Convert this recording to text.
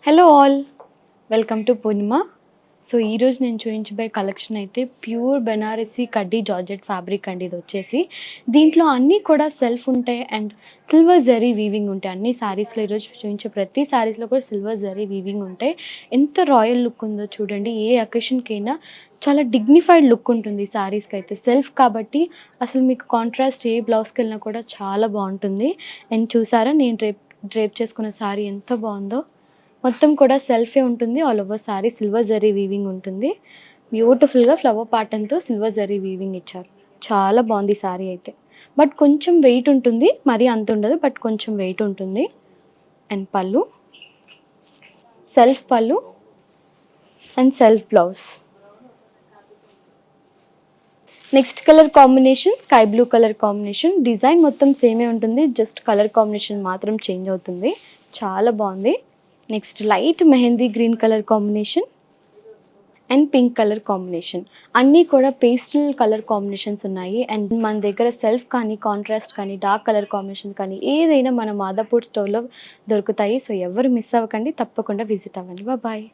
Hello all, welcome to Purnima. So ఈరోజు నేను చూపించబోయే కలెక్షన్ అయితే ప్యూర్ బెనారసీ కడ్డీ జార్జెట్ ఫ్యాబ్రిక్ అండి. ఇది వచ్చేసి దీంట్లో అన్నీ కూడా సెల్ఫ్ ఉంటాయి అండ్ సిల్వర్ జరీ వీవింగ్ ఉంటాయి. అన్ని శారీస్లో ఈరోజు చూపించే ప్రతి శారీస్లో కూడా సిల్వర్ జరీ వీవింగ్ ఉంటాయి. ఎంత రాయల్ లుక్ ఉందో చూడండి. ఏ అకేషన్కైనా చాలా డిగ్నిఫైడ్ లుక్ ఉంటుంది ఈ శారీస్కి అయితే. సెల్ఫ్ కాబట్టి అసలు మీకు కాంట్రాస్ట్ ఏ బ్లౌజ్కి వెళ్ళినా కూడా చాలా బాగుంటుంది. అండ్ చూసారా నేను డ్రేప్ చేసుకున్న శారీ ఎంత బాగుందో. మొత్తం కూడా సెల్ఫే ఉంటుంది. All over sorry silver zari weaving ఉంటుంది. బ్యూటిఫుల్గా ఫ్లవర్ ప్యాటర్న్తో సిల్వర్ జరీ వీవింగ్ ఇచ్చారు. చాలా బాగుంది సారీ అయితే. బట్ కొంచెం వెయిట్ ఉంటుంది, మరీ అంత ఉండదు, బట్ కొంచెం వెయిట్ ఉంటుంది. అండ్ పళ్ళు, సెల్ఫ్ పళ్ళు and self blouse. Next colour combination sky blue colour combination. Design మొత్తం సేమే ఉంటుంది, జస్ట్ కలర్ కాంబినేషన్ మాత్రం చేంజ్ అవుతుంది. చాలా బాగుంది. Next light mehndi green colour combination and pink colour combination. అన్నీ కూడా పేస్టల్ కలర్ కాంబినేషన్స్ ఉన్నాయి. అండ్ మన దగ్గర సెల్ఫ్ కానీ కాంట్రాస్ట్ కానీ డార్క్ కలర్ కాంబినేషన్ కానీ ఏదైనా మన మాదాపూర్ స్టోర్లో దొరుకుతాయి. సో ఎవరు మిస్ అవ్వకండి, తప్పకుండా విజిట్ అవ్వండి. బాయ్.